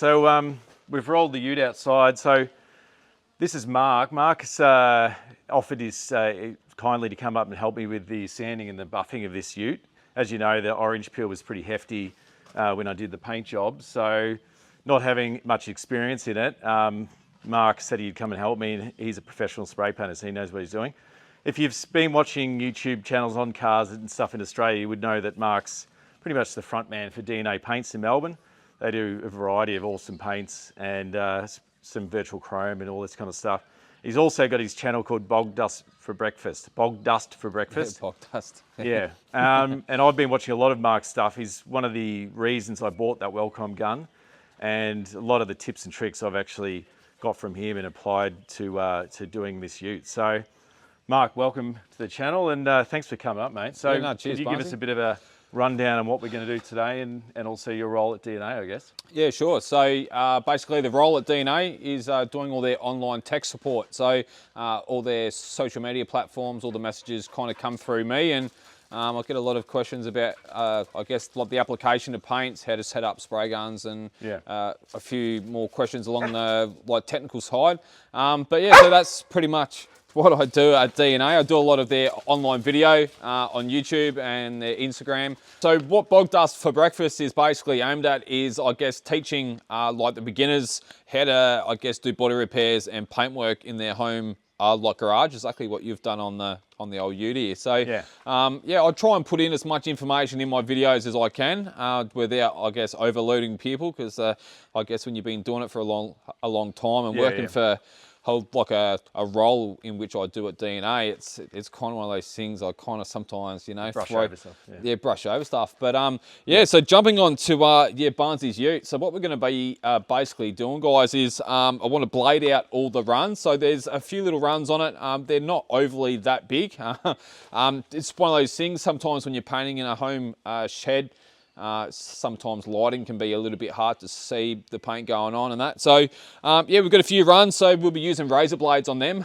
So we've rolled the ute outside. So this is Mark. Mark's offered his kindly to come up and help me with the sanding and the buffing of this ute. As you know, the orange peel was pretty hefty when I did the paint job. So not having much experience in it, Mark said he'd come and help me, and he's a professional spray painter, so he knows what he's doing. If you've been watching YouTube channels on cars and stuff in Australia, you would know that Mark's pretty much the front man for DNA Paints in Melbourne. They do a variety of awesome paints and some virtual chrome and all this kind of stuff. He's also got his channel called Bog Dust for Breakfast. Bog Dust for Breakfast. Yeah, Bog Dust. Yeah. And I've been watching a lot of Mark's stuff. He's one of the reasons I bought that Wellcome gun. And a lot of the tips and tricks I've actually got from him and applied to doing this ute. So, Mark, welcome to the channel, and thanks for coming up, mate. So, cheers, could you give us a bit of a rundown on what we're going to do today and also your role at DNA, I guess? Yeah, sure. So basically the role at DNA is doing all their online tech support. So all their social media platforms, all the messages kind of come through me, and I get a lot of questions about, I guess, like the application of paints, how to set up spray guns, and a few more questions along the technical side. But yeah, so that's pretty much what I do at DNA. I do a lot of their online video on YouTube and their Instagram. So what Bog Dust for Breakfast is basically aimed at is, I guess, teaching like the beginners how to, I guess, do body repairs and paintwork in their home like garage, exactly what you've done on the old ute here. So yeah, I try and put in as much information in my videos as I can without, I guess, overloading people, because I guess when you've been doing it for a long time and working for like a role in which I do at DNA, it's kind of one of those things I kind of sometimes, you know, brush over stuff. Yeah, brush over stuff. But so jumping on to Barnsley's ute. So what we're going to be basically doing, guys, is I want to blade out all the runs. So there's a few little runs on it. They're not overly that big. It's one of those things. Sometimes when you're painting in a home shed, sometimes lighting can be a little bit hard to see the paint going on and that. So we've got a few runs, so we'll be using razor blades on them.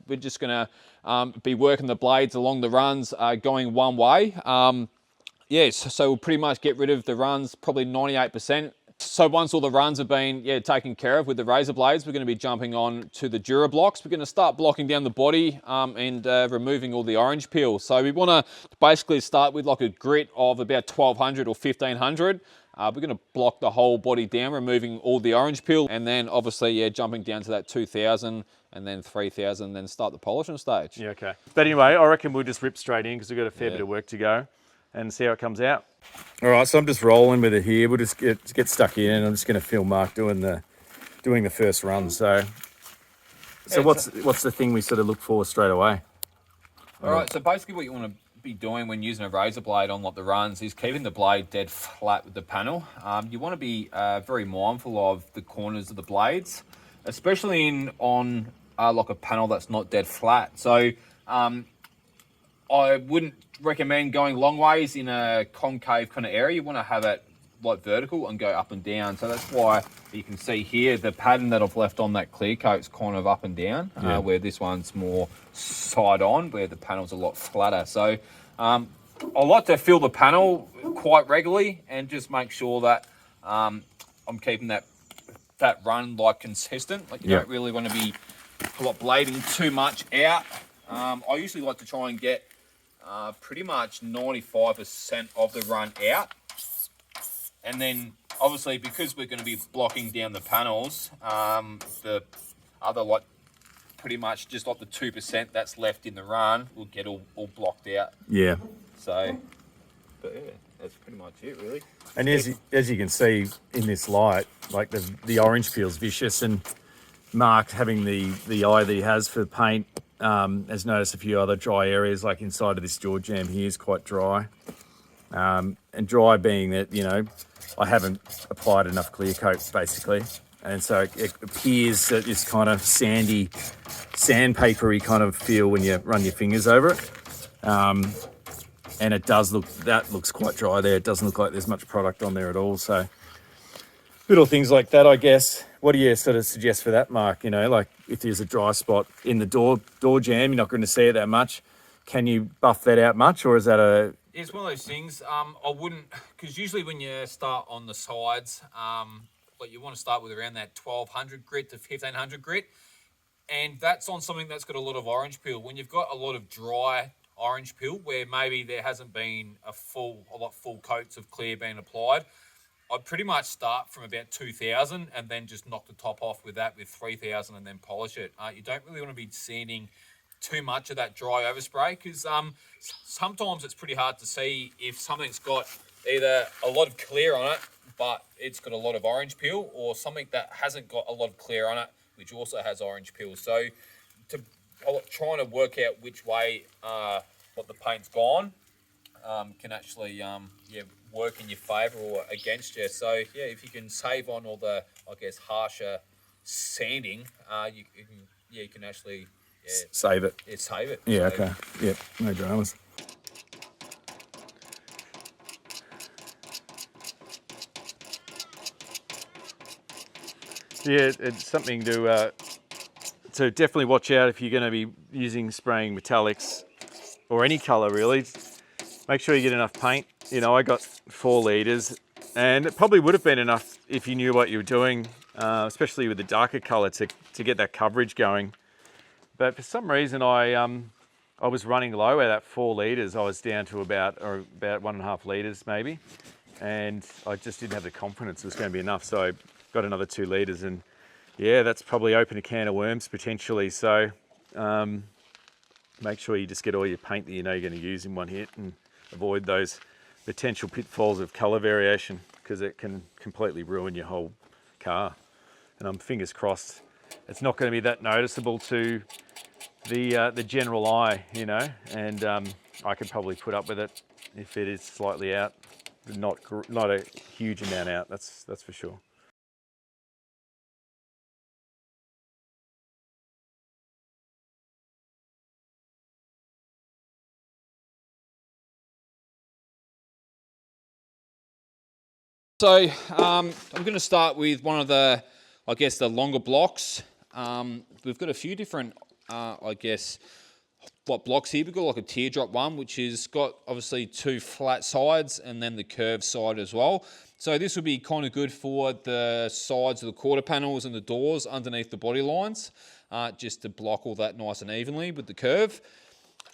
We're just going to be working the blades along the runs going one way. So we'll pretty much get rid of the runs, probably 98%. So once all the runs have been taken care of with the razor blades, we're going to be jumping on to the Dura blocks. We're going to start blocking down the body and removing all the orange peel. So we want to basically start with like a grit of about 1200 or 1500. We're going to block the whole body down, removing all the orange peel, and then obviously jumping down to that 2000 and then 3000, then start the polishing stage. Yeah, okay. But anyway, I reckon we'll just rip straight in because we've got a fair bit of work to go and see how it comes out. All right, so I'm just rolling with it here. We'll just get stuck in, and I'm just going to film Mark doing the first run. So what's the thing we sort of look for straight away? All right, so basically what you want to be doing when using a razor blade on like the runs is keeping the blade dead flat with the panel. You want to be very mindful of the corners of the blades, especially on like a panel that's not dead flat. So I wouldn't recommend going long ways in a concave kind of area. You want to have it like vertical and go up and down. So that's why you can see here the pattern that I've left on that clear coat's kind of up and down, where this one's more side on, where the panel's a lot flatter. So I like to fill the panel quite regularly and just make sure that I'm keeping that run like consistent. Like you don't really want to be blading too much out. I usually like to try and get pretty much 95% of the run out. And then obviously because we're going to be blocking down the panels, the other pretty much just like the 2% that's left in the run will get all blocked out. Yeah. So, but yeah, that's pretty much it really. And as you can see in this light, like the orange peel's vicious, and Mark, having the eye that he has for paint, has noticed a few other dry areas, like inside of this jaw jam here is quite dry. And dry being that, you know, I haven't applied enough clear coat basically. And so it appears that this kind of sandy, sandpapery kind of feel when you run your fingers over it. And it does that looks quite dry there. It doesn't look like there's much product on there at all. So little things like that, I guess. What do you sort of suggest for that, Mark? You know, like if there's a dry spot in the door jam, you're not going to see it that much. Can you buff that out much, or is that It's one of those things. I wouldn't, because usually when you start on the sides, but you want to start with around that 1200 grit to 1500 grit. And that's on something that's got a lot of orange peel. When you've got a lot of dry orange peel, where maybe there hasn't been a full coats of clear being applied, I'd pretty much start from about 2000 and then just knock the top off with that with 3000 and then polish it. You don't really want to be sanding too much of that dry overspray because sometimes it's pretty hard to see if something's got either a lot of clear on it, but it's got a lot of orange peel, or something that hasn't got a lot of clear on it, which also has orange peel. So trying to work out which way what the paint's gone can actually work in your favour or against you. So yeah, if you can save on all the, I guess, harsher sanding, you can actually save it. Yeah, save it. Yeah, so, okay. Yep, no dramas. Yeah, it's something to definitely watch out if you're going to be spraying metallics or any colour really. Make sure you get enough paint. You know, I got 4 litres, and it probably would have been enough if you knew what you were doing, especially with the darker colour to get that coverage going. But for some reason, I was running low at that 4 litres. I was down to about 1.5 litres maybe, and I just didn't have the confidence it was going to be enough. So I got another 2 litres, and yeah, that's probably opened a can of worms potentially. So make sure you just get all your paint that you know you're going to use in one hit, and avoid those potential pitfalls of colour variation, because it can completely ruin your whole car. And I'm fingers crossed it's not going to be that noticeable to the general eye, you know, and I could probably put up with it if it is slightly out, but not a huge amount out. That's for sure. So I'm going to start with one of the, I guess, the longer blocks. We've got a few different, I guess, blocks here. We've got like a teardrop one, which has got obviously 2 flat sides and then the curved side as well. So this would be kind of good for the sides of the quarter panels and the doors underneath the body lines, just to block all that nice and evenly with the curve.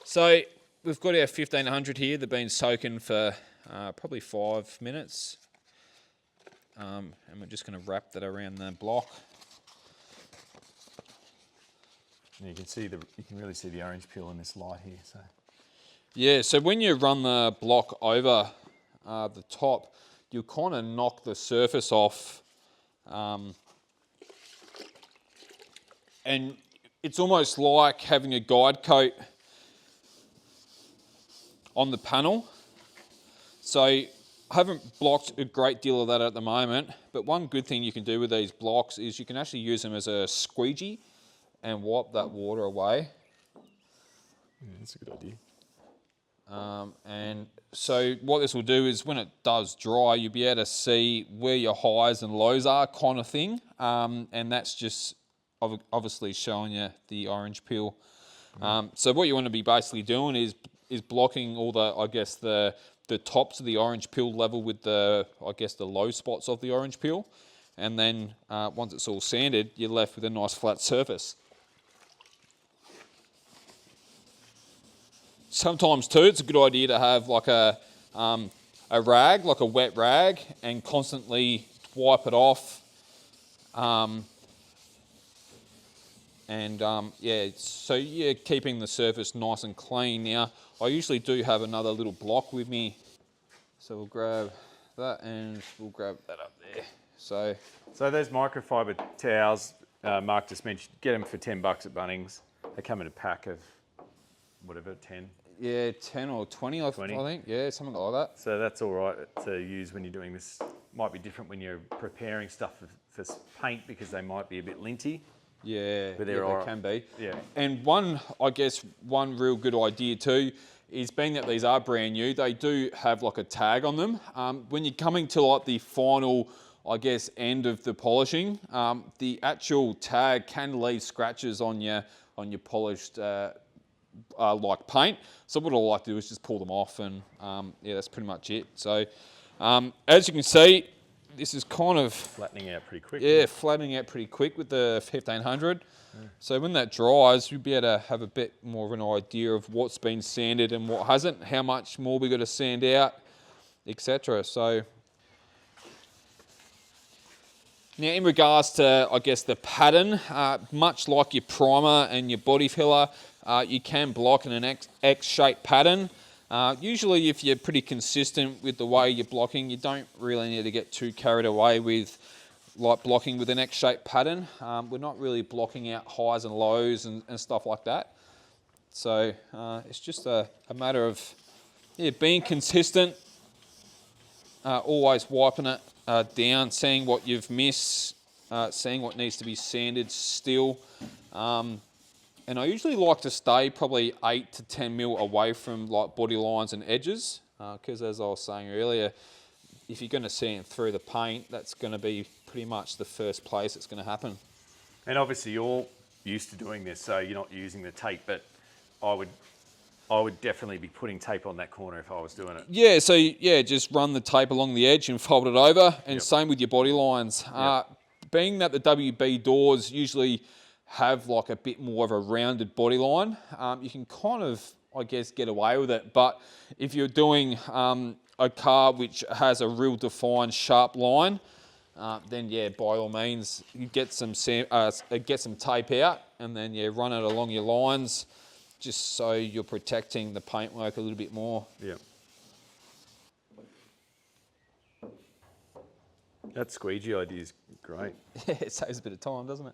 So we've got our 1500 here. They've been soaking for probably 5 minutes. And we're just going to wrap that around the block. And you can really see the orange peel in this light here. So yeah, so when you run the block over the top, you'll kind of knock the surface off, and it's almost like having a guide coat on the panel. So I haven't blocked a great deal of that at the moment, but one good thing you can do with these blocks is you can actually use them as a squeegee and wipe that water away. Yeah, that's a good idea. And so what this will do is when it does dry, you'll be able to see where your highs and lows are, kind of thing. And that's just obviously showing you the orange peel. So what you want to be basically doing is blocking all the, I guess, the tops of the orange peel level with the, I guess, the low spots of the orange peel. And then once it's all sanded, you're left with a nice flat surface. Sometimes too, it's a good idea to have like a rag, like a wet rag, and constantly wipe it off. So you're keeping the surface nice and clean. Now, I usually do have another little block with me, so we'll grab that and we'll grab that up there. So those microfiber towels, Mark just mentioned, get them for $10 at Bunnings. They come in a pack of whatever, 10. Yeah, 10 or 20, I think. Yeah, something like that. So that's all right to use when you're doing this. Might be different when you're preparing stuff for paint, because they might be a bit linty. Yeah, but they can be. Yeah. And one real good idea too is, being that these are brand new, they do have like a tag on them. When you're coming to like the final, I guess, end of the polishing, the actual tag can leave scratches on your polished like paint. So what I like to do is just pull them off, and that's pretty much it. So as you can see, this is kind of flattening out pretty quick. Yeah, flattening out pretty quick with the 1500. So when that dries, you'll be able to have a bit more of an idea of what's been sanded and what hasn't, how much more we got to sand out, etc. So now in regards to, I guess, the pattern, much like your primer and your body filler, you can block in an X-shaped pattern. Usually if you're pretty consistent with the way you're blocking, you don't really need to get too carried away with like blocking with an X-shaped pattern. We're not really blocking out highs and lows and stuff like that. So it's just a matter of being consistent, always wiping it down, seeing what you've missed, seeing what needs to be sanded still. And I usually like to stay probably 8 to 10 mil away from like body lines and edges, because as I was saying earlier, if you're going to sand through the paint, that's going to be pretty much the first place it's going to happen. And obviously you're used to doing this, so you're not using the tape, but I would definitely be putting tape on that corner if I was doing it. Yeah, so just run the tape along the edge and fold it over, and same with your body lines. Being that the WB doors usually have like a bit more of a rounded body line, you can kind of, I guess, get away with it. But if you're doing a car which has a real defined sharp line, then by all means you get some tape out, and then run it along your lines, just so you're protecting the paintwork a little bit more. Yeah. That squeegee idea is great. It saves a bit of time, doesn't it?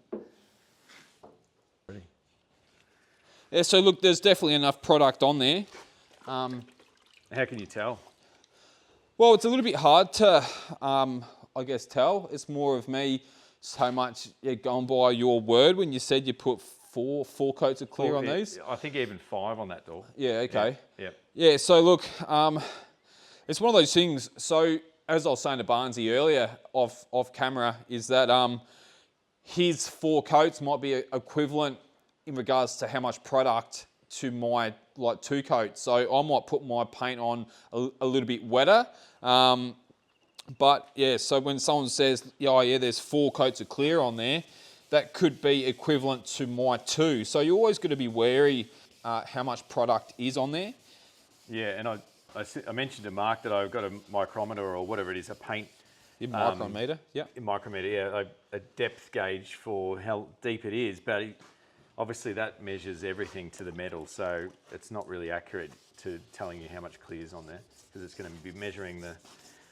Ready. Yeah, so look, there's definitely enough product on there. How can you tell? Well, it's a little bit hard to, I guess, tell. It's more of me so much going by your word when you said you put four coats of clear on these. I think even 5 on that door. Yeah, okay. Yeah. So look, it's one of those things. So as I was saying to Barnesy earlier off camera, is that his 4 coats might be equivalent in regards to how much product to my 2 coats. So I might put my paint on a little bit wetter. But so when someone says, there's 4 coats of clear on there, that could be equivalent to my 2. So you're always going to be wary how much product is on there. Yeah, and I mentioned to Mark that I've got a micrometer or whatever it is, a paint... micrometer, Micrometer, a depth gauge for how deep it is, but obviously that measures everything to the metal, so it's not really accurate to telling you how much clear is on there, because it's going to be measuring the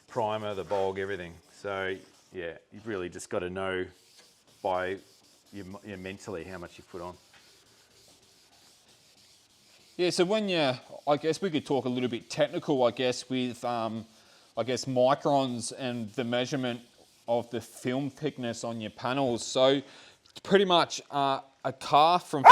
primer, the bog, everything. So you've really just got to know by mentally how much you put on. Yeah, so when I guess we could talk a little bit technical, I guess, with microns and the measurement of the film thickness on your panels. So pretty much a car from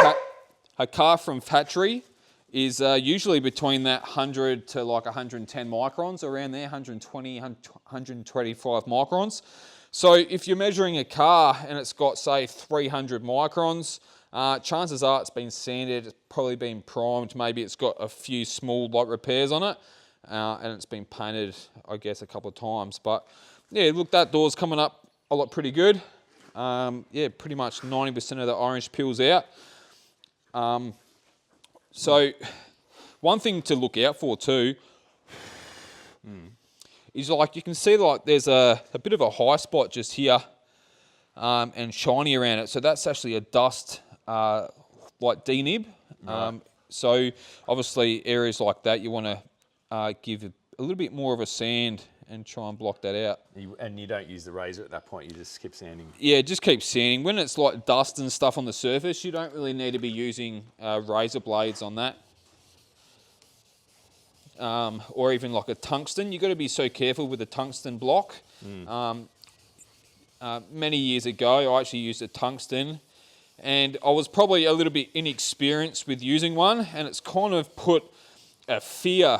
factory is usually between that 100 to 110 microns, around there, 120, 125 microns. So if you're measuring a car and it's got, say, 300 microns, chances are it's been sanded, it's probably been primed, maybe it's got a few small repairs on it, and it's been painted, I guess, a couple of times. But look, that door's coming up pretty good. Pretty much 90% of the orange peel's out. So one thing to look out for too is you can see there's a bit of a high spot just here and shiny around it. So that's actually a dust denib. Right. So obviously areas like that you want to give a little bit more of a sand and try and block that out. And you don't use the razor at that point, you just keep sanding. Yeah, just keep sanding. When it's dust and stuff on the surface, you don't really need to be using razor blades on that. Or even a tungsten. You've got to be so careful with a tungsten block. Many years ago, I actually used a tungsten, and I was probably a little bit inexperienced with using one, and it's kind of put a fear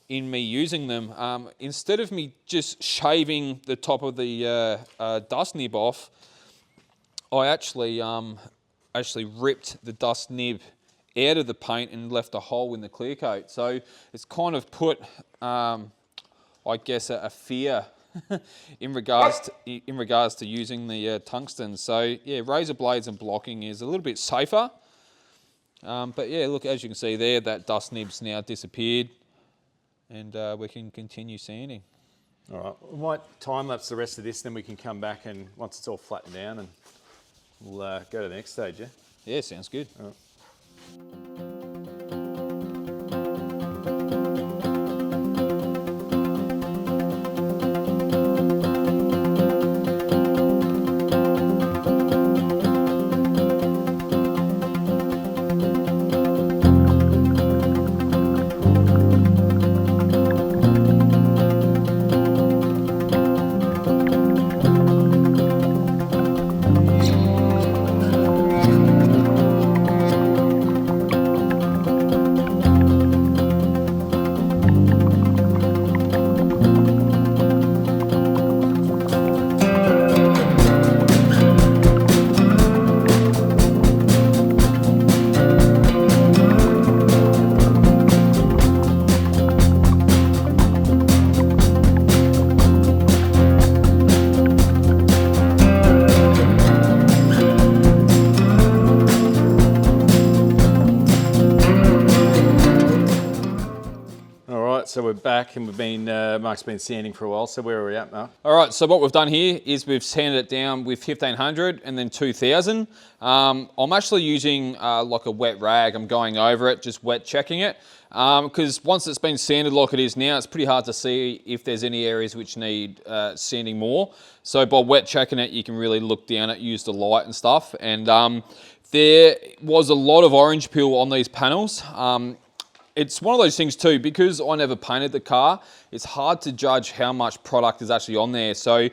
in me using them. Instead of me just shaving the top of the dust nib off, I actually ripped the dust nib out of the paint and left a hole in the clear coat. So it's kind of put, I guess, a fear in regards to using the tungsten. So yeah, razor blades and blocking is a little bit safer. But yeah, look, as you can see there, that dust nib's now disappeared, and we can continue sanding. All right, we might time lapse the rest of this, then we can come back and once it's all flattened down, and we'll go to the next stage. Yeah. Yeah, sounds good. All right. So we're back and we've been, Mark's been sanding for a while. So where are we at, Mark? All right, so what we've done here is we've sanded it down with 1500 and then 2000. I'm actually using like a wet rag. I'm going over it, just wet checking it. Because once it's been sanded like it is now, it's pretty hard to see if there's any areas which need sanding more. So by wet checking it, you can really look down it, use the light and stuff. And there was a lot of orange peel on these panels. It's one of those things too, because I never painted the car, it's hard to judge how much product is actually on there. So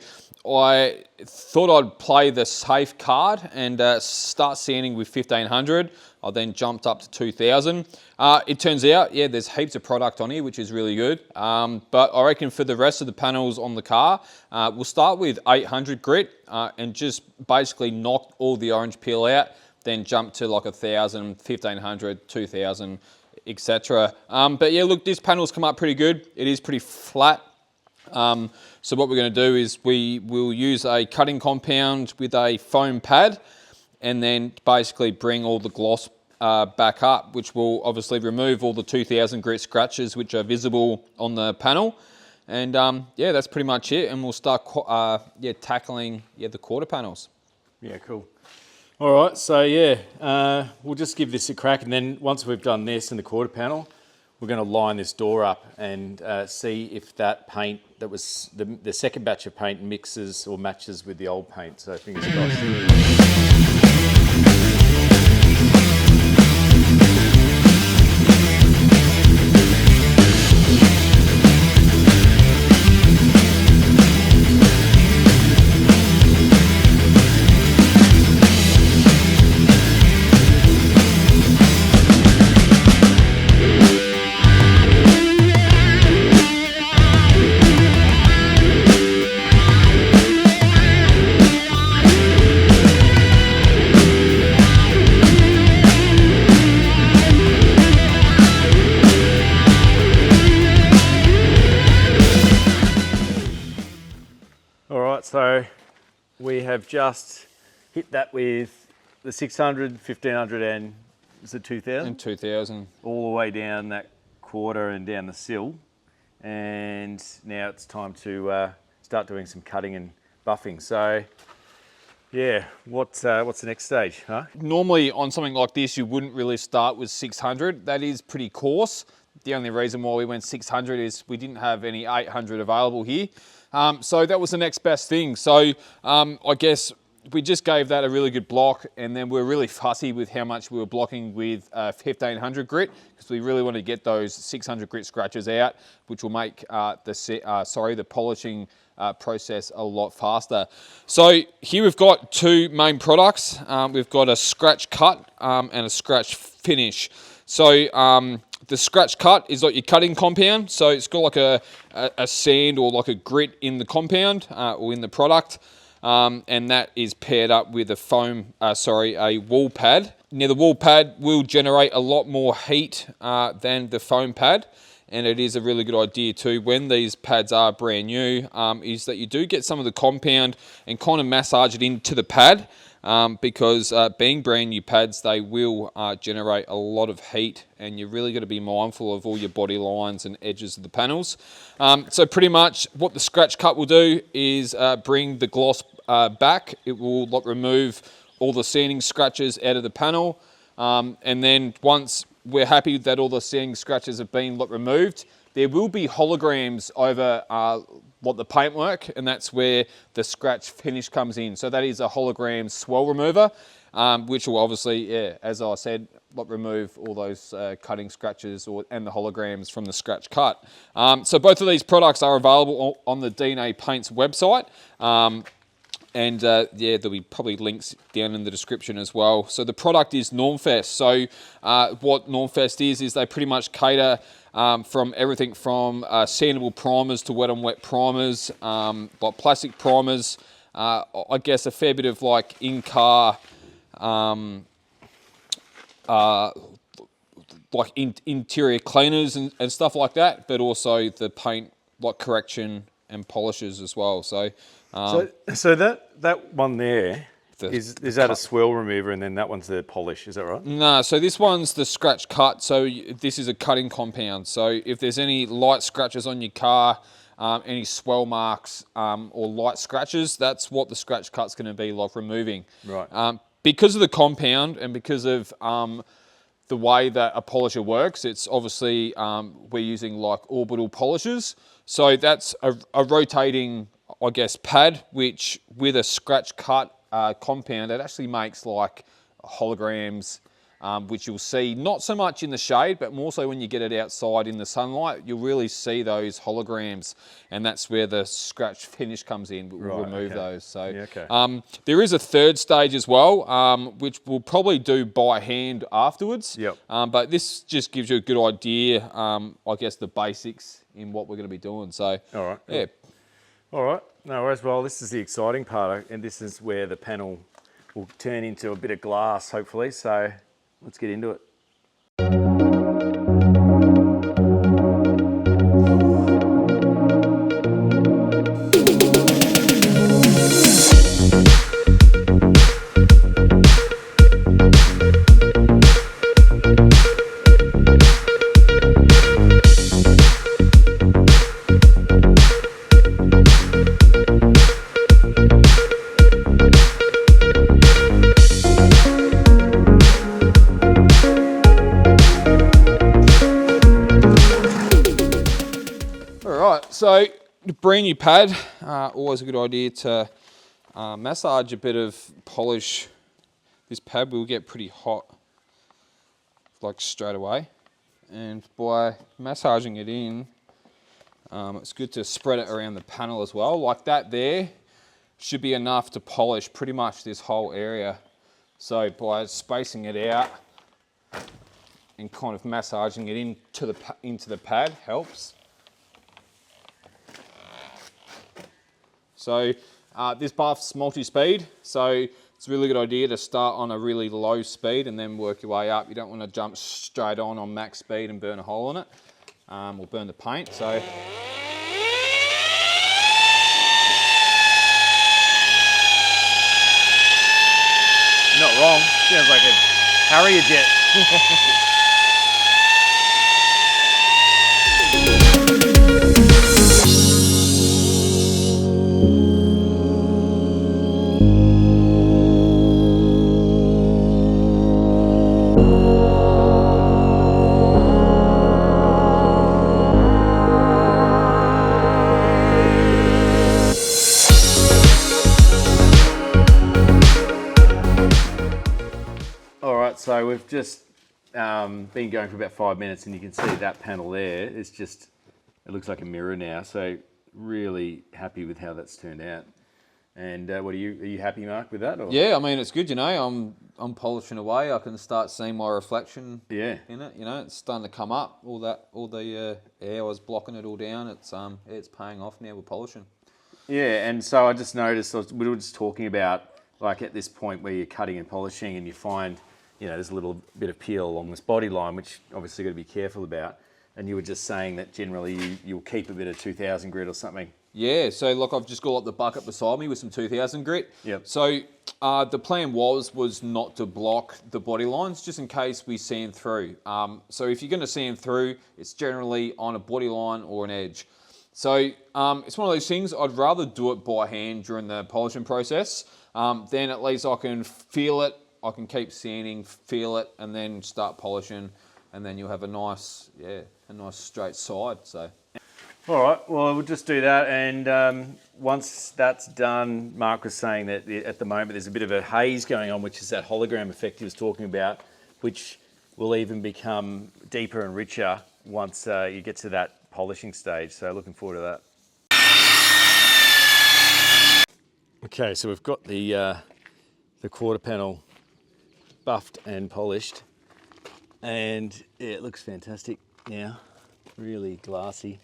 I thought I'd play the safe card and start sanding with 1500. I then jumped up to 2000. It turns out, yeah, there's heaps of product on here, which is really good. But I reckon for the rest of the panels on the car, we'll start with 800 grit and just basically knock all the orange peel out, then jump to like 1000, 1500, 2000, etc. But yeah, look, this panel's come up pretty good. It is pretty flat. So what we're going to do is we will use a cutting compound with a foam pad and then basically bring all the gloss back up, which will obviously remove all the 2000 grit scratches which are visible on the panel. And yeah, that's pretty much it. And we'll start tackling the quarter panels. Yeah, cool. All right, so yeah, we'll just give this a crack, and then once we've done this in the quarter panel, we're going to line this door up and see if that paint that was the second batch of paint mixes or matches with the old paint. So fingers crossed. So we have just hit that with the 600, 1500 and is it 2000? And 2000. All the way down that quarter and down the sill. And now it's time to start doing some cutting and buffing. So yeah, what's the next stage, huh? Normally on something like this, you wouldn't really start with 600. That is pretty coarse. The only reason why we went 600 is we didn't have any 800 available here. So that was the next best thing. So I guess we just gave that a really good block, and then we're really fussy with how much we were blocking with 1500 grit, because we really want to get those 600 grit scratches out, which will make the polishing process a lot faster. So here we've got two main products. We've got a scratch cut and a scratch finish. So the scratch cut is like your cutting compound. So it's got like a sand or like a grit in the compound or in the product. And that is paired up with a wall pad. Now the wall pad will generate a lot more heat than the foam pad. and it is a really good idea too when these pads are brand new, is that you do get some of the compound and kind of massage it into the pad, because being brand new pads, they will generate a lot of heat, and you're really got to be mindful of all your body lines and edges of the panels. So pretty much what the scratch cut will do is bring the gloss back. It will remove all the sanding scratches out of the panel, and then once we're happy that all the sanding scratches have been removed, there will be holograms over the paintwork, and that's where the scratch finish comes in. So that is a hologram swell remover, which will obviously, as I said, remove all those cutting scratches and the holograms from the scratch cut. So both of these products are available on the DNA Paints website. And there'll be probably links down in the description as well. So the product is Normfest. So what Normfest is they pretty much cater from everything from sandable primers to wet on wet primers, like plastic primers. I guess a fair bit of like in-car, like interior cleaners and stuff like that, but also the paint correction and polishes as well. So that one there is that a swirl remover, and then that one's the polish, is that right? No, so this one's the scratch cut. So this is a cutting compound. So if there's any light scratches on your car, any swell marks or light scratches, that's what the scratch cut's going to be removing. Right. Because of the compound and because of the way that a polisher works, it's obviously we're using orbital polishers. So that's a rotating, I guess, pad, which with a scratch cut compound, it actually makes holograms, which you'll see not so much in the shade, but more so when you get it outside in the sunlight, you'll really see those holograms, and that's where the scratch finish comes in. We'll remove those. So yeah, okay. there is a third stage as well, which we'll probably do by hand afterwards. Yep. But this just gives you a good idea, I guess, the basics in what we're going to be doing. So all right. Yeah. All right. No worries. Well, this is the exciting part, and this is where the panel will turn into a bit of glass, hopefully. So let's get into it. So brand new pad, always a good idea to massage a bit of polish. This pad will get pretty hot straight away, and by massaging it in, it's good to spread it around the panel as well. Like that there should be enough to polish pretty much this whole area. So by spacing it out and kind of massaging it into the pad helps. So this buff's multi-speed, so it's a really good idea to start on a really low speed and then work your way up. You don't want to jump straight on max speed and burn a hole in it, or burn the paint. So Not wrong. Sounds like a Harrier jet. So we've just been going for about 5 minutes, and you can see that panel there. It's just, it looks like a mirror now. So really happy with how that's turned out. And what are you happy, Mark, with that? Or? yeah, I mean it's good. You know, I'm polishing away. I can start seeing my reflection. Yeah. In it. You know, it's starting to come up. All the air was blocking it all down. It's paying off now with polishing. Yeah, and so I just noticed we were just talking about at this point where you're cutting and polishing, and you find there's a little bit of peel along this body line, which obviously got to be careful about. And you were just saying that generally you'll keep a bit of 2000 grit or something. Yeah, so like I've just got like the bucket beside me with some 2000 grit. Yep. So the plan was not to block the body lines, just in case we sand through. So if you're going to sand through, it's generally on a body line or an edge. So it's one of those things, I'd rather do it by hand during the polishing process. Then at least I can feel it, I can keep sanding, feel it, and then start polishing, and then you'll have a nice straight side. So. All right, well, we'll just do that. And once that's done, Mark was saying that at the moment there's a bit of a haze going on, which is that hologram effect he was talking about, which will even become deeper and richer once you get to that polishing stage. So looking forward to that. Okay, so we've got the quarter panel buffed and polished. And yeah, it looks fantastic now, really glassy.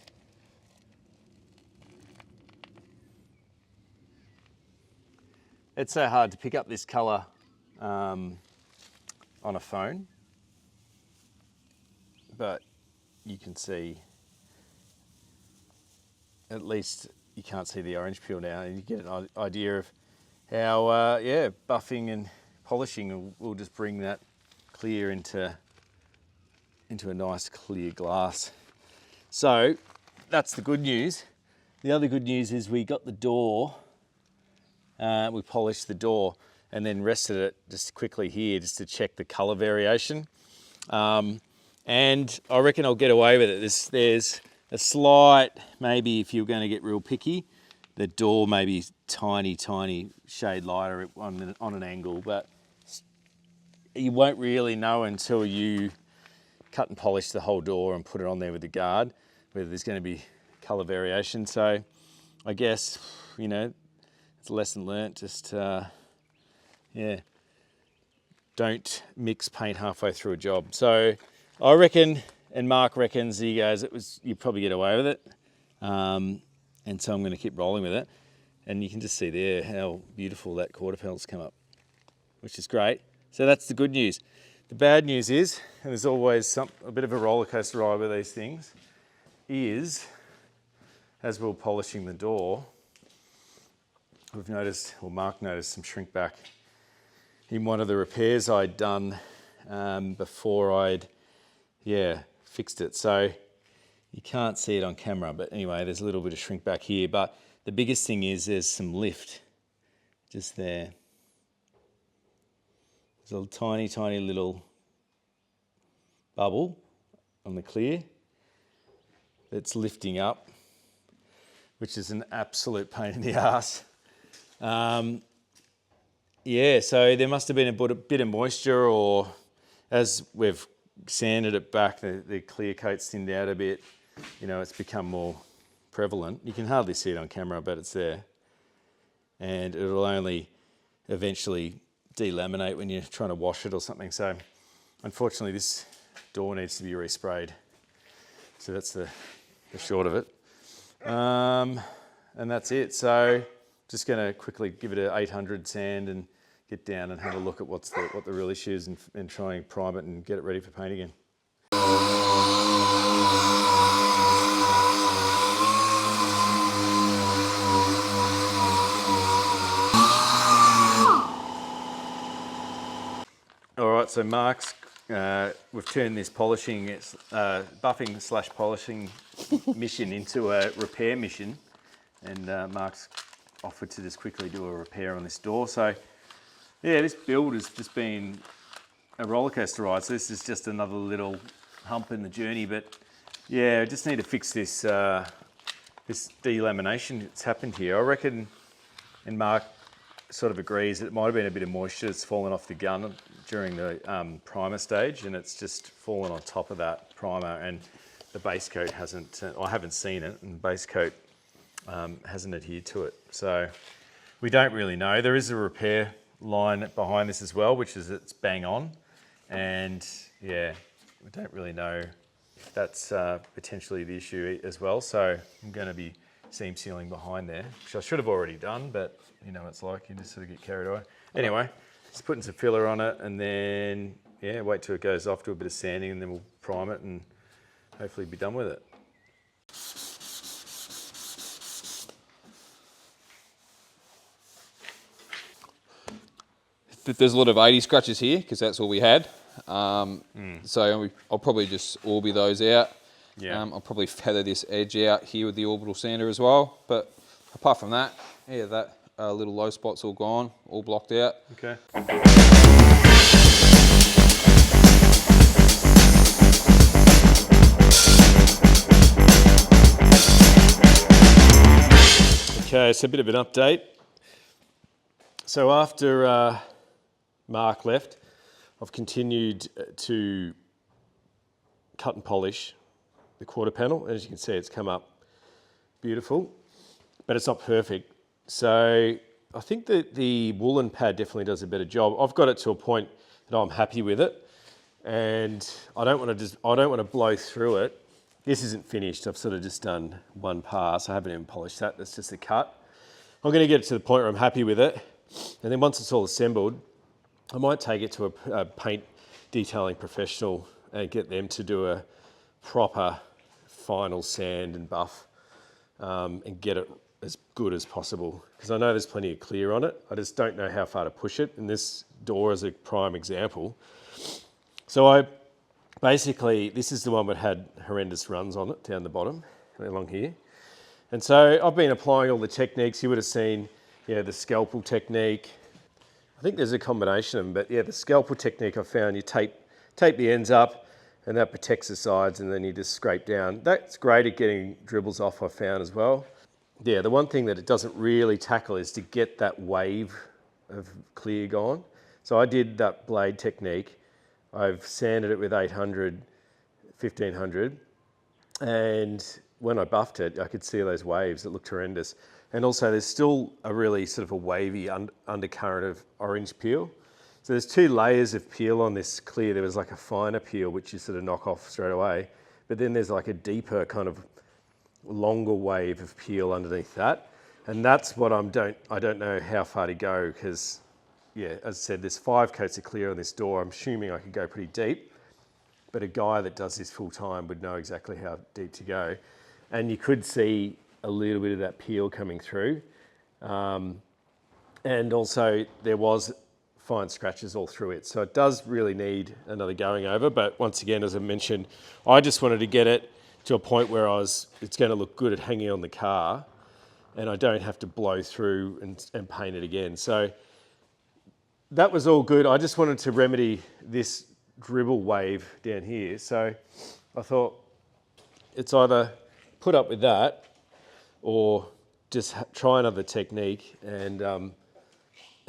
It's so hard to pick up this colour on a phone, but you can see, at least you can't see the orange peel now, and you get an idea of how, buffing and polishing will just bring that clear into a nice clear glass. So that's the good news. The other good news is we got the door. We polished the door and then rested it just quickly here just to check the colour variation. And I reckon I'll get away with it. There's a slight, maybe if you're going to get real picky, the door may be tiny shade lighter on an angle, but you won't really know until you cut and polish the whole door and put it on there with the guard, whether there's going to be colour variation. So I guess, it's a lesson learnt, just, don't mix paint halfway through a job. So I reckon, and Mark reckons, he goes, you probably get away with it. And so I'm going to keep rolling with it. And you can just see there how beautiful that quarter panel's come up, which is great. So that's the good news. The bad news is, and there's always a bit of a roller coaster ride with these things, is as we're polishing the door, we've noticed, or Mark noticed, some shrink back in one of the repairs I'd done before I'd fixed it. So you can't see it on camera, but anyway, there's a little bit of shrink back here. But the biggest thing is there's some lift just there. There's a tiny little bubble on the clear that's lifting up, which is an absolute pain in the ass. So there must have been a bit of moisture, or as we've sanded it back, the clear coat's thinned out a bit. It's become more prevalent. You can hardly see it on camera, but it's there. And it'll only eventually delaminate when you're trying to wash it or something. So unfortunately this door needs to be resprayed. So that's the short of it. And that's it. So just going to quickly give it an 800 sand and get down and have a look at what the real issue is, and try and prime it and get it ready for paint again. All right, so Mark's, we've turned this polishing, buffing / polishing mission into a repair mission, and Mark's offered to just quickly do a repair on this door. So yeah, this build has just been a roller coaster ride. So this is just another little hump in the journey, but yeah, I just need to fix this this delamination that's happened here. I reckon, and Mark sort of agrees, that it might have been a bit of moisture that's fallen off the gun during the primer stage, and it's just fallen on top of that primer, and the base coat hasn't, I haven't seen it, and the base coat hasn't adhered to it. So we don't really know. There is a repair line behind this as well, which is it's bang on, and yeah, we don't really know if that's potentially the issue as well. So I'm going to be seam sealing behind there, which I should have already done, but you know, it's like you just sort of get carried away. Anyway, just putting some filler on it, and then yeah, wait till it goes off, do a bit of sanding, and then we'll prime it and hopefully be done with it. There's a lot of 80 scratches here because that's all we had. So I'll probably just orbi those out. Yeah. I'll probably feather this edge out here with the orbital sander as well. But apart from that, yeah, that little low spot's all gone, all blocked out. Okay. Okay, so a bit of an update. So after Mark left, I've continued to cut and polish the quarter panel. As you can see, it's come up beautiful, but it's not perfect. So I think that the woolen pad definitely does a better job. I've got it to a point that I'm happy with it, and I don't want to blow through it. This isn't finished. I've sort of just done one pass. I haven't even polished that. That's just a cut. I'm going to get it to the point where I'm happy with it, and then once it's all assembled, I might take it to a paint detailing professional and get them to do a proper final sand and buff and get it as good as possible. Because I know there's plenty of clear on it. I just don't know how far to push it. And this door is a prime example. So basically, this is the one that had horrendous runs on it down the bottom, along here. And so I've been applying all the techniques. You would have seen, the scalpel technique. I think there's a combination of them, but yeah, the scalpel technique I found, you tape the ends up and that protects the sides, and then you just scrape down. That's great at getting dribbles off, I found as well. Yeah, the one thing that it doesn't really tackle is to get that wave of clear gone. So I did that blade technique. I've sanded it with 800, 1500, and when I buffed it, I could see those waves. It looked horrendous. And also there's still a really sort of a wavy undercurrent of orange peel. So there's two layers of peel on this clear. There was like a finer peel, which you sort of knock off straight away. But then there's like a deeper kind of longer wave of peel underneath that. And that's what I don't know how far to go, because yeah, as I said, there's 5 coats of clear on this door. I'm assuming I could go pretty deep, but a guy that does this full time would know exactly how deep to go. And you could see a little bit of that peel coming through. And also there was fine scratches all through it. So it does really need another going over. But once again, as I mentioned, I just wanted to get it to a point where it's going to look good at hanging on the car, and I don't have to blow through and paint it again. So that was all good. I just wanted to remedy this dribble wave down here. So I thought it's either put up with that or just try another technique and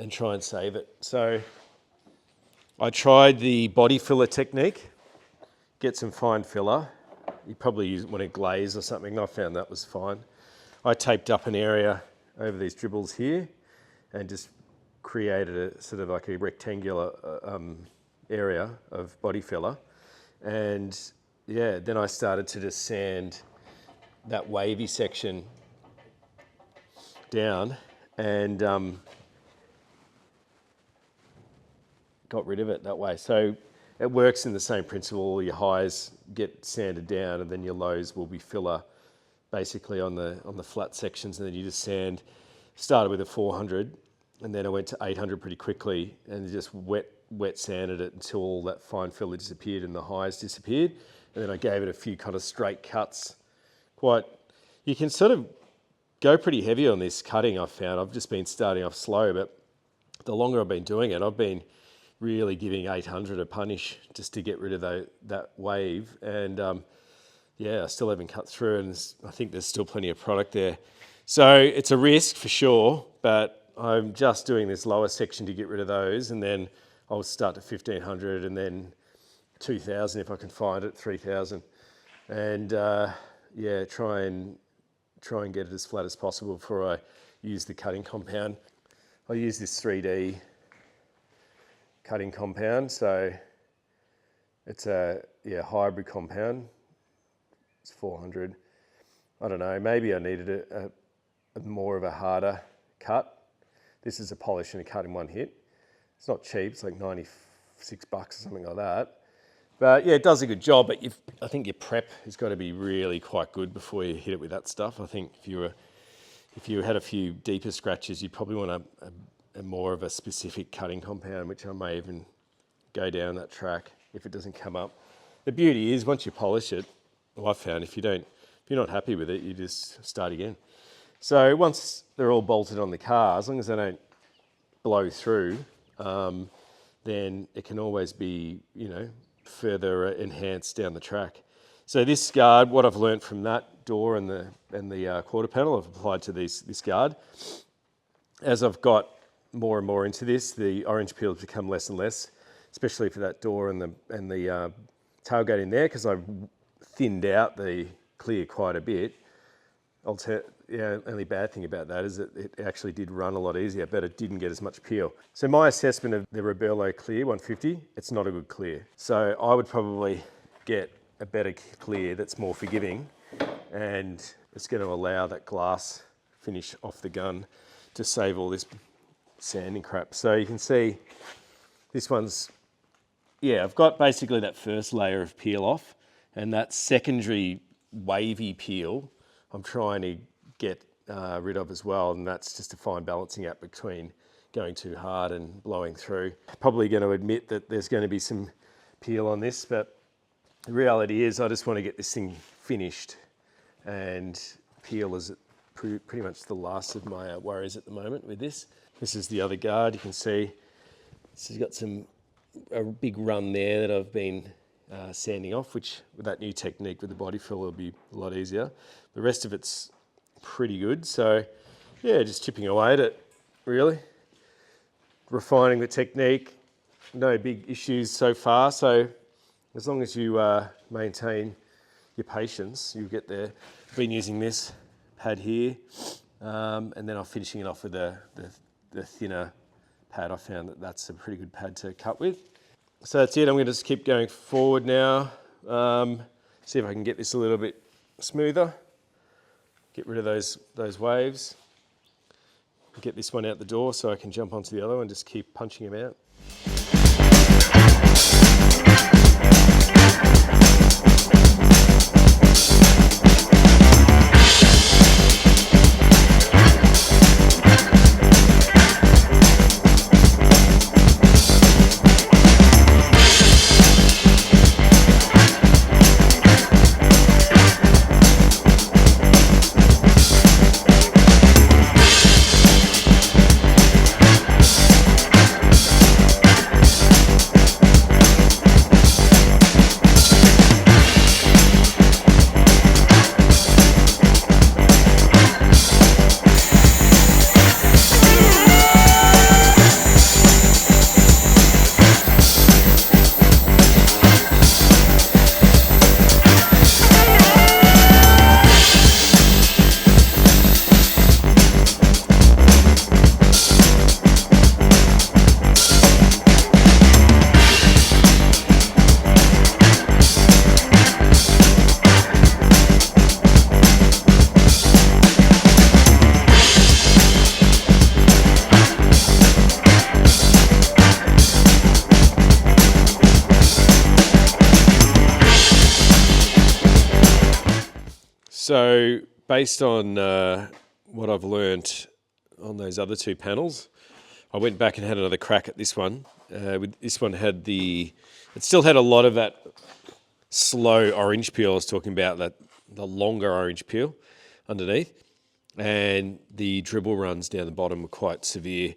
try and save it. So I tried the body filler technique, get some fine filler. You probably want to glaze or something. I found that was fine. I taped up an area over these dribbles here and just created a sort of like a rectangular area of body filler. And yeah, then I started to just sand that wavy section down and got rid of it that way. So it works in the same principle. All your highs get sanded down, and then your lows will be filler basically on the flat sections, and then you just sand. Started with a 400, and then I went to 800 pretty quickly, and just wet sanded it until all that fine filler disappeared and the highs disappeared. And then I gave it a few kind of straight cuts. You can sort of go pretty heavy on this cutting, I've found. I've just been starting off slow, but the longer I've been doing it, I've been really giving 800 a punish just to get rid of that wave. And yeah, I still haven't cut through, and I think there's still plenty of product there. So it's a risk for sure, but I'm just doing this lower section to get rid of those, and then I'll start to 1500 and then 2000 if I can find it, 3000. And yeah, try and get it as flat as possible before I use the cutting compound. I use this 3D cutting compound, so it's a hybrid compound. It's 400. I don't know, maybe I needed a more of a harder cut. This is a polish and a cut in one hit. It's not cheap, it's like $96 or something like that. But yeah, it does a good job, but I think your prep has got to be really quite good before you hit it with that stuff. I think if you had a few deeper scratches, you'd probably want a more of a specific cutting compound, which I may even go down that track if it doesn't come up. The beauty is once you polish it, well, I've found if you're not happy with it, you just start again. So once they're all bolted on the car, as long as they don't blow through, then it can always be, further enhanced down the track. So this guard, what I've learnt from that door and the quarter panel, I've applied to this guard. As I've got more and more into this, the orange peels become less and less, especially for that door and the tailgate in there, because I've thinned out the clear quite a bit. Only bad thing about that is that it actually did run a lot easier, but it didn't get as much peel. So my assessment of the Rebello Clear 150, it's not a good clear. So I would probably get a better clear that's more forgiving, and it's going to allow that glass finish off the gun to save all this sanding crap. So you can see this one's, I've got basically that first layer of peel off, and that secondary wavy peel I'm trying to get rid of as well, and that's just a fine balancing act between going too hard and blowing through. Probably going to admit that there's going to be some peel on this, but the reality is I just want to get this thing finished, and peel is pretty much the last of my worries at the moment with this. This is the other guard. You can see this has got a big run there that I've been sanding off, which with that new technique with the body fill will be a lot easier. The rest of it's pretty good. So yeah, just chipping away at it, really. Refining the technique, no big issues so far. So as long as you maintain your patience, you'll get there. I've been using this pad here, and then I'm finishing it off with the thinner pad. I found that that's a pretty good pad to cut with. So that's it. I'm going to just keep going forward now. See if I can get this a little bit smoother. Get rid of those waves. Get this one out the door so I can jump onto the other one and just keep punching them out. So based on what I've learnt on those other two panels, I went back and had another crack at this one. This one had it still had a lot of that slow orange peel I was talking about, the longer orange peel underneath, and the dribble runs down the bottom were quite severe.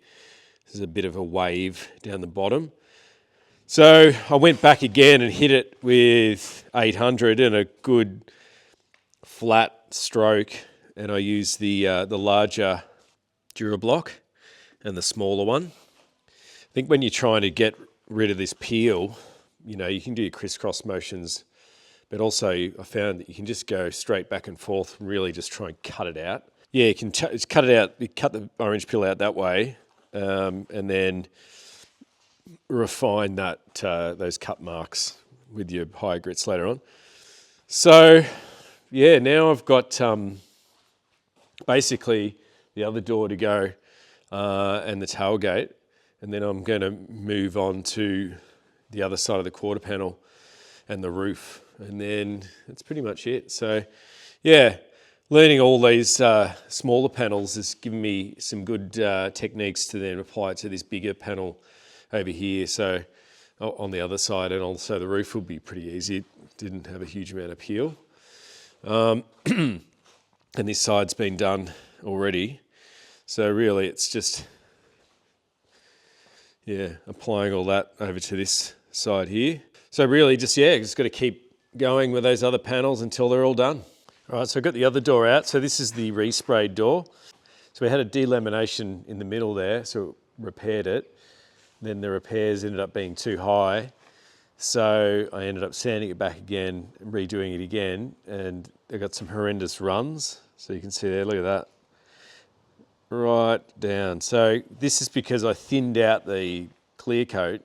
There's a bit of a wave down the bottom. So I went back again and hit it with 800 and a good flat stroke, and I used the larger Durablock and the smaller one. I think when you're trying to get rid of this peel, you can do your crisscross motions, but also I found that you can just go straight back and forth and really just try and cut it out. Yeah, you can cut it out. You cut the orange peel out that way, and then refine those cut marks with your higher grits later on. So yeah, now I've got basically the other door to go and the tailgate, and then I'm going to move on to the other side of the quarter panel. and the roof. And then that's pretty much it. So yeah, learning all these smaller panels has given me some good techniques to then apply to this bigger panel over here. So on the other side, and also the roof will be pretty easy. It didn't have a huge amount of peel. And this side's been done already. So really it's just, yeah, applying all that over to this side here. So really just got to keep going with those other panels until they're all done. All right, so I've got the other door out. So this is the resprayed door. So we had a delamination in the middle there, so repaired it. Then the repairs ended up being too high. So I ended up sanding it back again, and redoing it again, and I got some horrendous runs. So you can see there, look at that. Right down. So this is because I thinned out the clear coat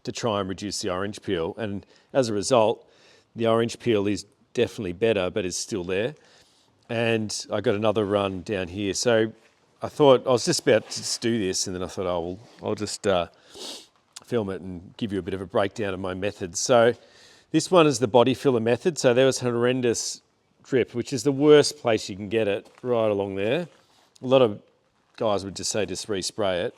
to try and reduce the orange peel. And as a result, the orange peel is definitely better, but it's still there. And I got another run down here. So I thought, I was just about to just do this, and then I thought, oh, well, I'll just film it and give you a bit of a breakdown of my methods. So this one is the body filler method. So there was horrendous drip, which is the worst place you can get it, right along there. A lot of guys would just say just respray it.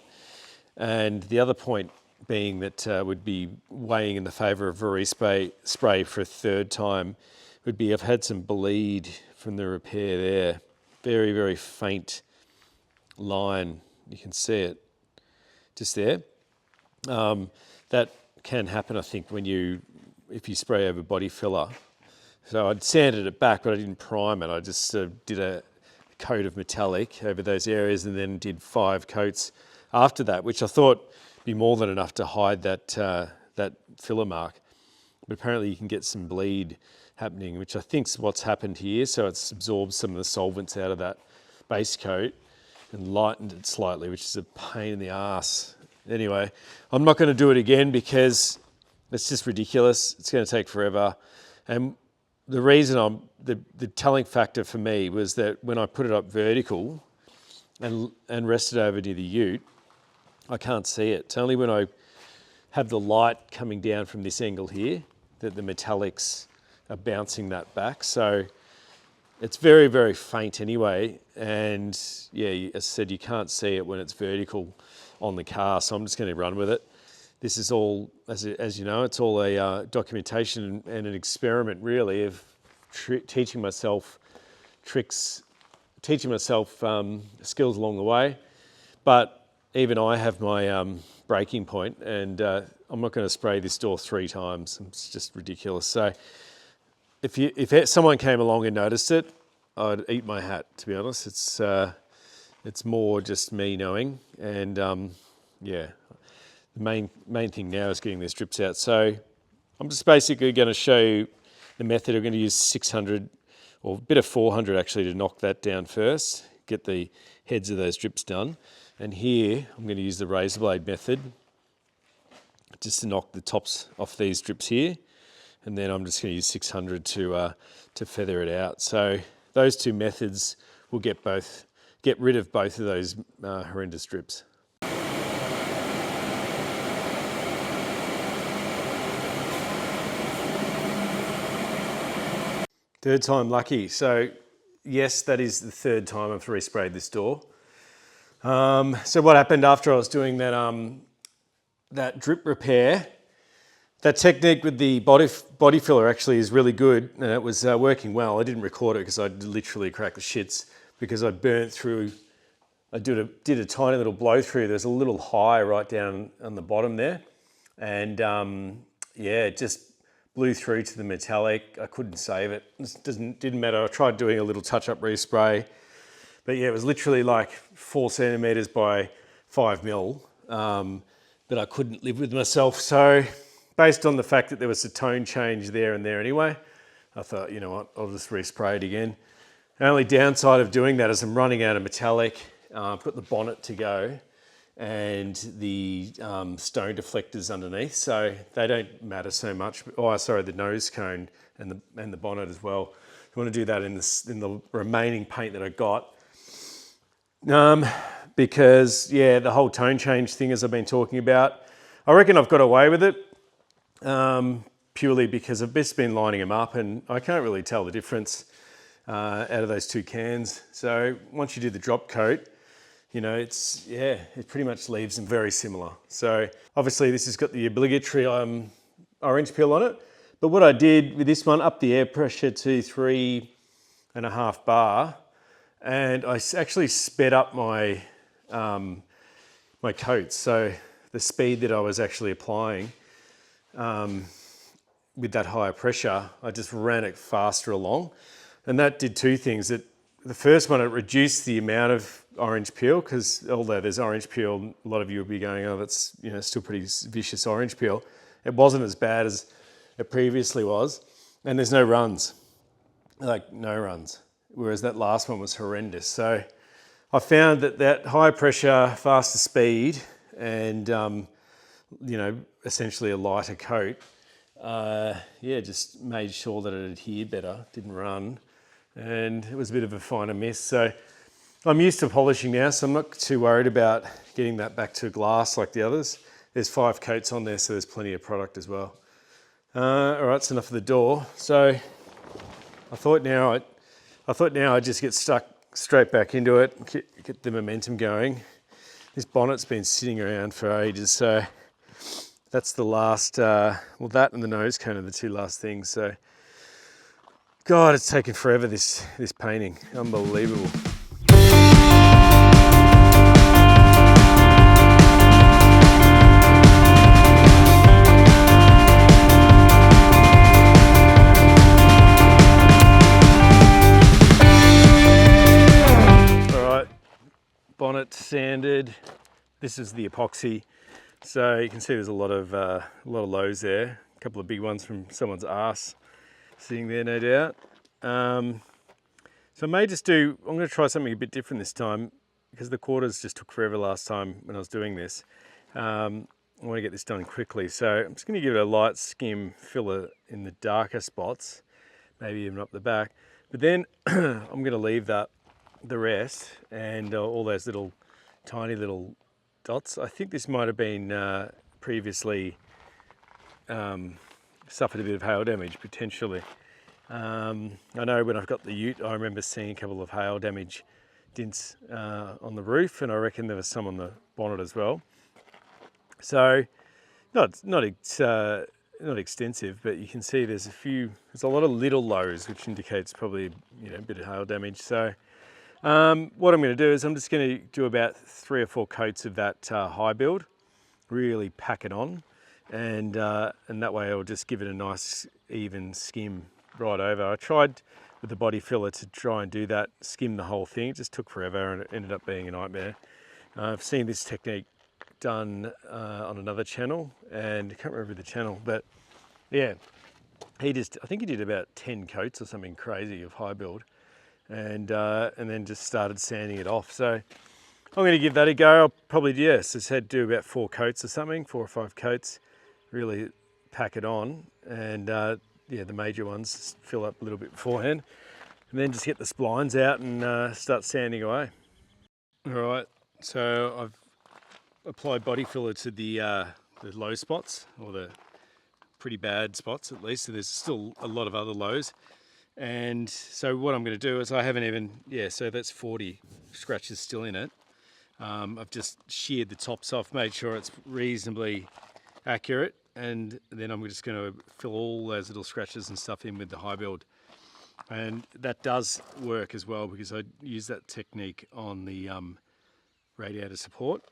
And the other point being that would be weighing in the favour of a respray for a third time would be I've had some bleed from the repair there. Very, very faint line. You can see it just there. That can happen, I think, if you spray over body filler. So I'd sanded it back, but I didn't prime it. I just did a coat of metallic over those areas and then did 5 coats after that, which I thought would be more than enough to hide that filler mark. But apparently you can get some bleed happening, which I think is what's happened here. So it's absorbed some of the solvents out of that base coat and lightened it slightly, which is a pain in the ass. Anyway, I'm not going to do it again because it's just ridiculous. It's going to take forever. And the reason the telling factor for me was that when I put it up vertical and rested over near the ute, I can't see it. It's only when I have the light coming down from this angle here that the metallics are bouncing that back. So it's very, very faint anyway. And yeah, as I said, you can't see it when it's vertical on the car. So I'm just going to run with it. This is all, as you know, it's all a documentation and an experiment really of teaching myself tricks, teaching myself skills along the way. But even I have my breaking point, and I'm not going to spray this door 3 times. It's just ridiculous. So if someone came along and noticed it, I'd eat my hat, to be honest. It's more just me knowing, and yeah. The main thing now is getting these strips out. So I'm just basically going to show you the method. I'm going to use 600 or a bit of 400 actually to knock that down first, get the heads of those strips done. And here I'm going to use the razor blade method just to knock the tops off these strips here. And then I'm just going to use 600 to feather it out. So those 2 methods will get rid of both of those horrendous strips. Third time lucky. So yes, that is the 3rd time I've resprayed this door. So what happened after I was doing that drip repair, that technique with the body filler actually is really good, and it was working well. I didn't record it because I literally cracked the shits because I burnt through. I did a tiny little blow through. There's a little high right down on the bottom there, and yeah, it just blew through to the metallic. I couldn't save it. It didn't matter. I tried doing a little touch-up respray, but yeah, it was literally like 4 centimeters by 5 mil. But I couldn't live with myself. So based on the fact that there was a tone change there and there anyway, I thought, you know what, I'll just respray it again. The only downside of doing that is I'm running out of metallic. I've got the bonnet to go and the stone deflectors underneath, so they don't matter so much. Oh, sorry, the nose cone and the bonnet as well. I want to do that in the remaining paint that I got, because yeah, the whole tone change thing, as I've been talking about, I reckon I've got away with it. purely because I've just been lining them up and I can't really tell the difference out of those two cans. So once you do the drop coat, you know, it pretty much leaves them very similar. So obviously this has got the obligatory orange peel on it. But what I did with this one, up the air pressure to 3.5 bar, and I actually sped up my my coats. So the speed that I was actually applying with that higher pressure, I just ran it faster along. And that did two things. The first one, it reduced the amount of orange peel, because although there's orange peel, a lot of you will be going, oh, that's, you know, still pretty vicious orange peel. It wasn't as bad as it previously was. And there's no runs, like no runs. Whereas that last one was horrendous. So I found that high pressure, faster speed, and you know, essentially a lighter coat, just made sure that it adhered better, didn't run, and it was a bit of a finer mist. So I'm used to polishing now, so I'm not too worried about getting that back to glass like the others. There's 5 coats on there, so there's plenty of product as well. All right, it's enough of the door. So I thought now I'd just get stuck straight back into it, get the momentum going. This bonnet's been sitting around for ages, so that's the last, that and the nose cone are the two last things. So, God, it's taken forever, this painting. Unbelievable. Bonnet sanded. This is the epoxy. So you can see there's a lot of lows there. A couple of big ones from someone's arse sitting there, no doubt. So I may just I'm going to try something a bit different this time, because the quarters just took forever last time when I was doing this. I want to get this done quickly. So I'm just going to give it a light skim filler in the darker spots, maybe even up the back. But then I'm going to leave the rest and all those little tiny little dots. I think this might have been previously suffered a bit of hail damage potentially. I know when I've got the ute, I remember seeing a couple of hail damage dints on the roof, and I reckon there was some on the bonnet as well. So not extensive, but you can see there's a lot of little lows, which indicates probably, you know, a bit of hail damage. So what I'm going to do is I'm just going to do about 3 or 4 coats of that high build, really pack it on, and that way I'll just give it a nice even skim right over. I tried with the body filler to try and do that, skim the whole thing. It just took forever and it ended up being a nightmare. I've seen this technique done on another channel, and I can't remember the channel, but yeah, I think he did about 10 coats or something crazy of high build. And then just started sanding it off. So I'm going to give that a go. I'll probably, as I said, do about 4 coats or something, 4 or 5 coats, really pack it on. And the major ones just fill up a little bit beforehand. And then just get the splines out and start sanding away. All right, so I've applied body filler to the low spots, or the pretty bad spots at least. So there's still a lot of other lows. And so what I'm going to do is I haven't even, so that's 40 scratches still in it. I've just sheared the tops off, made sure it's reasonably accurate, and then I'm just going to fill all those little scratches and stuff in with the high build. And that does work as well, because I use that technique on the radiator support,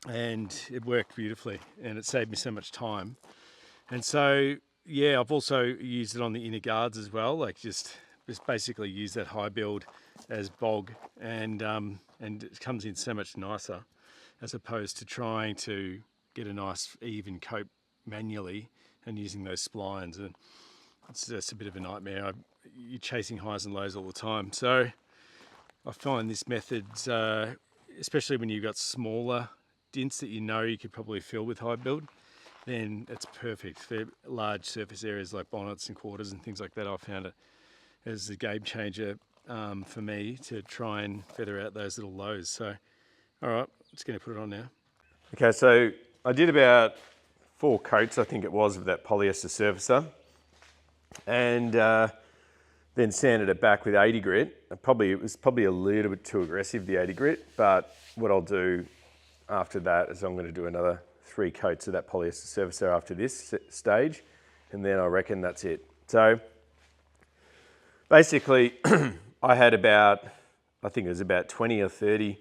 and it worked beautifully, and it saved me so much time. And so I've also used it on the inner guards as well, like just basically use that high build as bog, and it comes in so much nicer, as opposed to trying to get a nice even coat manually and using those splines. And it's just a bit of a nightmare. You're chasing highs and lows all the time. So I find this method, especially when you've got smaller dints that you could probably fill with high build, then it's perfect for large surface areas like bonnets and quarters and things like that. I found it as a game changer for me to try and feather out those little lows. So, all right, just going to put it on now. Okay, so I did about 4 coats, I think it was, of that polyester surfacer, and then sanded it back with 80 grit. It was probably a little bit too aggressive, the 80 grit, but what I'll do after that is I'm going to do another 3 coats of that polyester surfacer after this stage, and then I reckon that's it. So basically I had I think it was about 20 or 30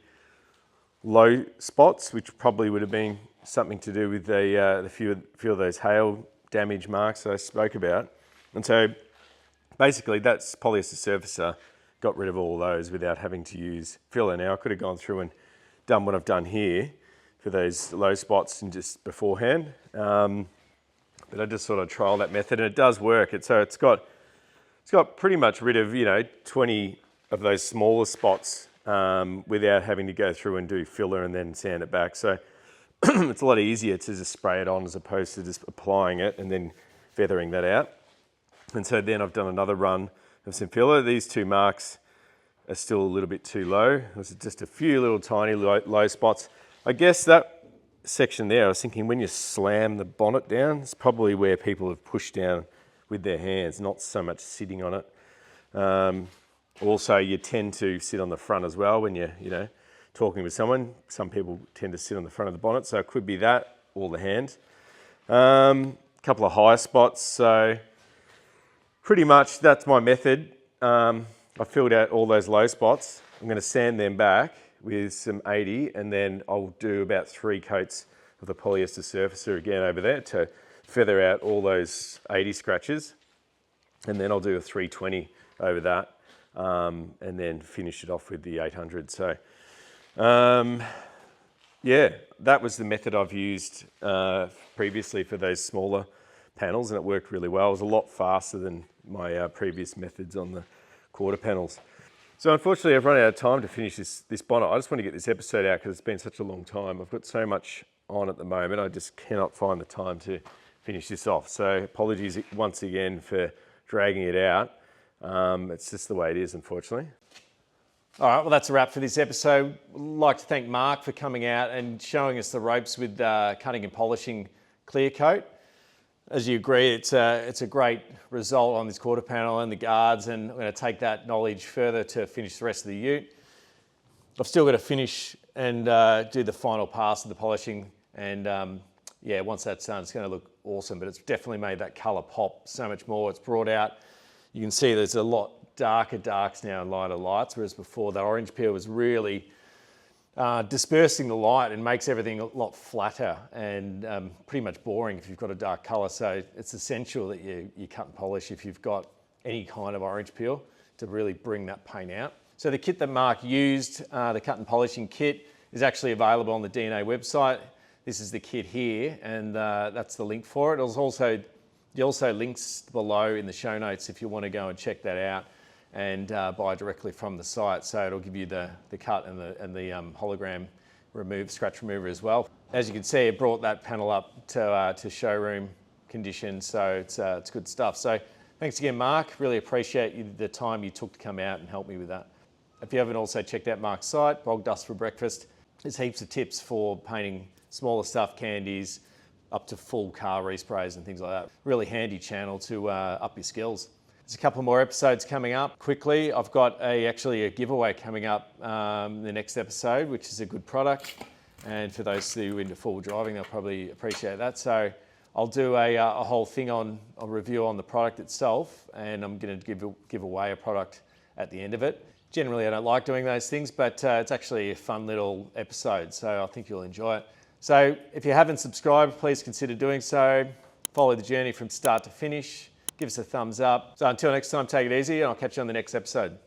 low spots, which probably would have been something to do with the few of those hail damage marks that I spoke about. And so basically that's polyester surfacer got rid of all those without having to use filler. Now I could have gone through and done what I've done here for those low spots and just beforehand, but I just sort of trial that method, and it does work. It's got pretty much rid of 20 of those smaller spots without having to go through and do filler and then sand it back. So it's a lot easier to just spray it on as opposed to just applying it and then feathering that out. And so then I've done another run of some filler. These 2 marks are still a little bit too low. There's just a few little tiny low spots. I guess that section there, I was thinking when you slam the bonnet down, it's probably where people have pushed down with their hands, not so much sitting on it. Also, you tend to sit on the front as well when you're, talking with someone. Some people tend to sit on the front of the bonnet, so it could be that or the hand. Couple of high spots, so pretty much that's my method. I filled out all those low spots. I'm going to sand them back with some 80, and then I'll do about 3 coats of the polyester surfacer again over there to feather out all those 80 scratches, and then I'll do a 320 over that, and then finish it off with the 800. So yeah, that was the method I've used previously for those smaller panels, and it worked really well. It was a lot faster than my previous methods on the quarter panels. So unfortunately, I've run out of time to finish this bonnet. I just want to get this episode out because it's been such a long time. I've got so much on at the moment, I just cannot find the time to finish this off. So apologies once again for dragging it out. It's just the way it is, unfortunately. All right, well, that's a wrap for this episode. I'd like to thank Mark for coming out and showing us the ropes with cutting and polishing clear coat. As you agree, it's a great result on this quarter panel and the guards, and I'm going to take that knowledge further to finish the rest of the ute. I've still got to finish and do the final pass of the polishing, and yeah, once that's done, it's going to look awesome, but it's definitely made that colour pop so much more. It's brought out, you can see there's a lot darker darks now and lighter lights, whereas before the orange peel was really dispersing the light and makes everything a lot flatter and pretty much boring if you've got a dark colour. So it's essential that you cut and polish if you've got any kind of orange peel to really bring that paint out. So the kit that Mark used, the cut and polishing kit, is actually available on the DNA website. This is the kit here, and that's the link for it. There's also links below in the show notes if you want to go and check that out and buy directly from the site. So it'll give you the cut and the hologram scratch remover as well. As you can see, it brought that panel up to showroom condition, so it's good stuff. So thanks again, Mark. Really appreciate the time you took to come out and help me with that. If you haven't also checked out Mark's site, Bog Dust for Breakfast, there's heaps of tips for painting smaller stuff, candies, up to full car resprays and things like that. Really handy channel to up your skills. There's a couple more episodes coming up quickly. I've got actually a giveaway coming up in the next episode, which is a good product. And for those who are into full driving, they'll probably appreciate that. So I'll do a whole thing on a review on the product itself, and I'm going to give away a product at the end of it. Generally, I don't like doing those things, but it's actually a fun little episode, so I think you'll enjoy it. So if you haven't subscribed, please consider doing so. Follow the journey from start to finish. Give us a thumbs up. So until next time, take it easy, and I'll catch you on the next episode.